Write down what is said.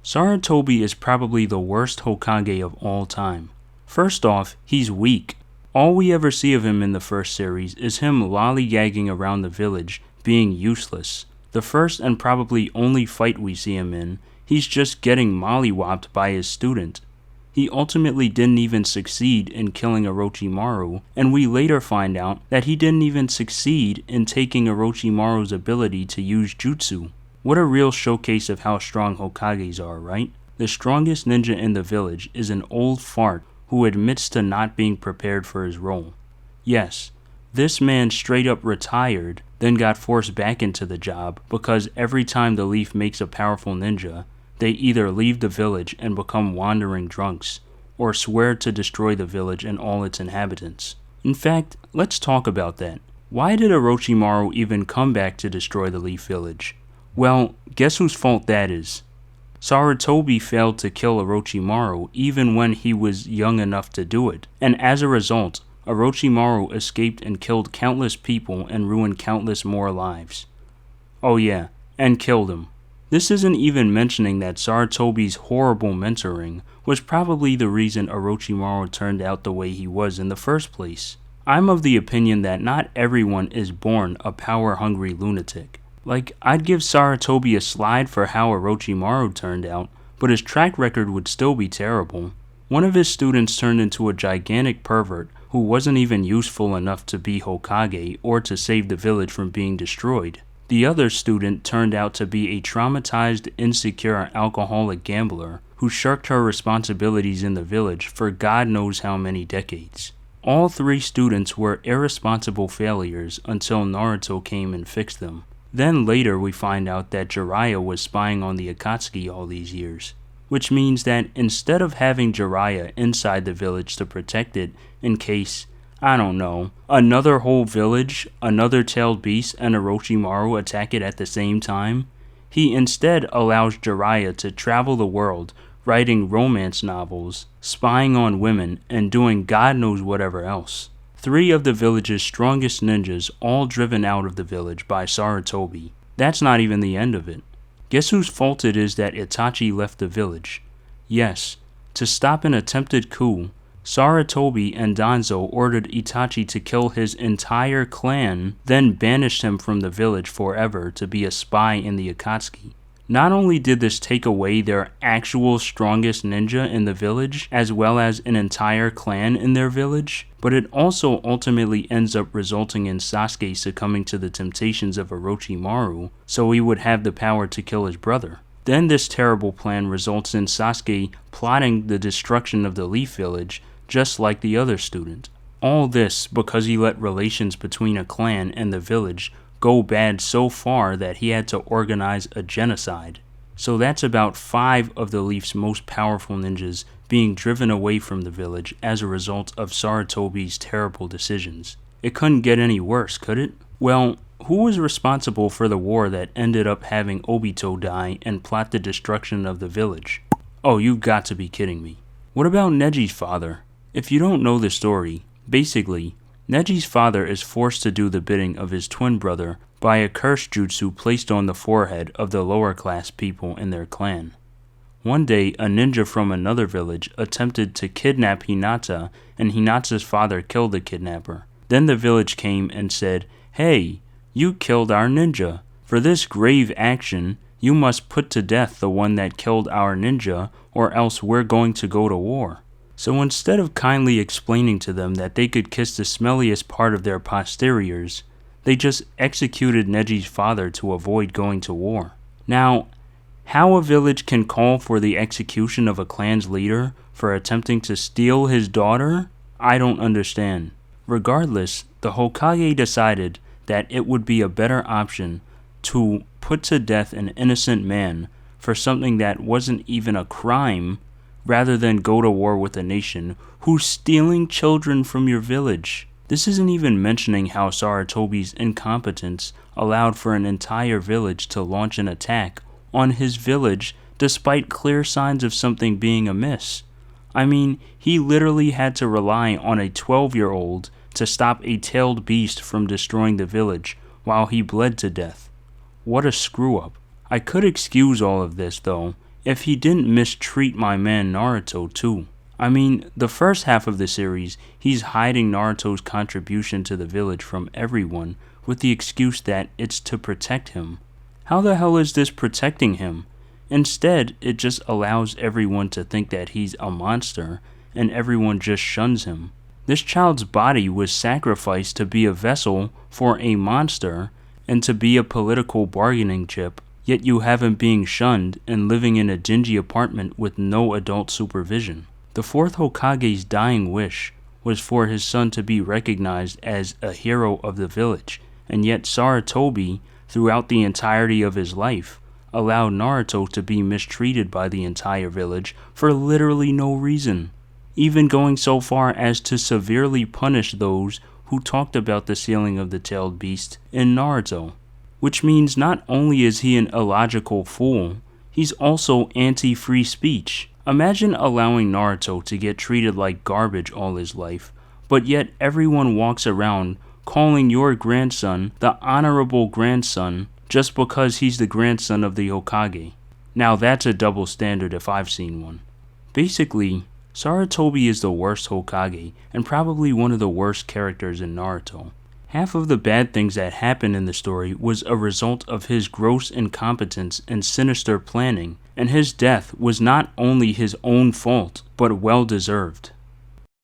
Sarutobi is probably the worst Hokage of all time. First off, he's weak. All we ever see of him in the first series is him lollygagging around the village, being useless. The first and probably only fight we see him in, he's just getting mollywopped by his student. He ultimately didn't even succeed in killing Orochimaru, and we later find out that he didn't even succeed in taking Orochimaru's ability to use jutsu. What a real showcase of how strong Hokages are, right? The strongest ninja in the village is an old fart who admits to not being prepared for his role. Yes, this man straight up retired, then got forced back into the job because every time the Leaf makes a powerful ninja, they either leave the village and become wandering drunks, or swear to destroy the village and all its inhabitants. In fact, let's talk about that. Why did Orochimaru even come back to destroy the Leaf Village? Well, guess whose fault that is? Sarutobi failed to kill Orochimaru even when he was young enough to do it, and as a result, Orochimaru escaped and killed countless people and ruined countless more lives. Oh yeah, and killed him. This isn't even mentioning that Sarutobi's horrible mentoring was probably the reason Orochimaru turned out the way he was in the first place. I'm of the opinion that not everyone is born a power-hungry lunatic. Like, I'd give Sarutobi a slide for how Orochimaru turned out, but his track record would still be terrible. One of his students turned into a gigantic pervert who wasn't even useful enough to be Hokage or to save the village from being destroyed. The other student turned out to be a traumatized, insecure, alcoholic gambler who shirked her responsibilities in the village for God knows how many decades. All three students were irresponsible failures until Naruto came and fixed them. Then later we find out that Jiraiya was spying on the Akatsuki all these years, which means that instead of having Jiraiya inside the village to protect it in case, I don't know, another whole village, another tailed beast, and Orochimaru attack it at the same time, he instead allows Jiraiya to travel the world, writing romance novels, spying on women, and doing God knows whatever else. 3 of the village's strongest ninjas all driven out of the village by Sarutobi. That's not even the end of it. Guess whose fault it is that Itachi left the village? Yes, to stop an attempted coup, Sarutobi and Danzo ordered Itachi to kill his entire clan, then banished him from the village forever to be a spy in the Akatsuki. Not only did this take away their actual strongest ninja in the village, as well as an entire clan in their village, but it also ultimately ends up resulting in Sasuke succumbing to the temptations of Orochimaru, so he would have the power to kill his brother. Then this terrible plan results in Sasuke plotting the destruction of the Leaf Village, just like the other student. All this because he let relations between a clan and the village go bad so far that he had to organize a genocide. So that's about 5 of the Leaf's most powerful ninjas being driven away from the village as a result of Sarutobi's terrible decisions. It couldn't get any worse, could it? Well, who was responsible for the war that ended up having Obito die and plot the destruction of the village? Oh, you've got to be kidding me. What about Neji's father? If you don't know the story, basically, Neji's father is forced to do the bidding of his twin brother by a curse jutsu placed on the forehead of the lower class people in their clan. One day, a ninja from another village attempted to kidnap Hinata, and Hinata's father killed the kidnapper. Then the village came and said, "Hey, you killed our ninja. For this grave action, you must put to death the one that killed our ninja, or else we're going to go to war." So instead of kindly explaining to them that they could kiss the smelliest part of their posteriors, they just executed Neji's father to avoid going to war. Now, how a village can call for the execution of a clan's leader for attempting to steal his daughter? I don't understand. Regardless, the Hokage decided that it would be a better option to put to death an innocent man for something that wasn't even a crime, rather than go to war with a nation who's stealing children from your village. This isn't even mentioning how Sarutobi's incompetence allowed for an entire village to launch an attack on his village despite clear signs of something being amiss. I mean, he literally had to rely on a 12-year-old to stop a tailed beast from destroying the village while he bled to death. What a screw-up. I could excuse all of this, though, if he didn't mistreat my man Naruto too. I mean, the first half of the series, he's hiding Naruto's contribution to the village from everyone with the excuse that it's to protect him. How the hell is this protecting him? Instead, it just allows everyone to think that he's a monster, and everyone just shuns him. This child's body was sacrificed to be a vessel for a monster and to be a political bargaining chip, yet you have him being shunned and living in a dingy apartment with no adult supervision. The fourth Hokage's dying wish was for his son to be recognized as a hero of the village, and yet Sarutobi, throughout the entirety of his life, allowed Naruto to be mistreated by the entire village for literally no reason, even going so far as to severely punish those who talked about the sealing of the tailed beast in Naruto. Which means not only is he an illogical fool, he's also anti-free speech. Imagine allowing Naruto to get treated like garbage all his life, but yet everyone walks around calling your grandson the honorable grandson just because he's the grandson of the Hokage. Now that's a double standard if I've seen one. Basically, Sarutobi is the worst Hokage and probably one of the worst characters in Naruto. Half of the bad things that happened in the story was a result of his gross incompetence and sinister planning, and his death was not only his own fault, but well deserved.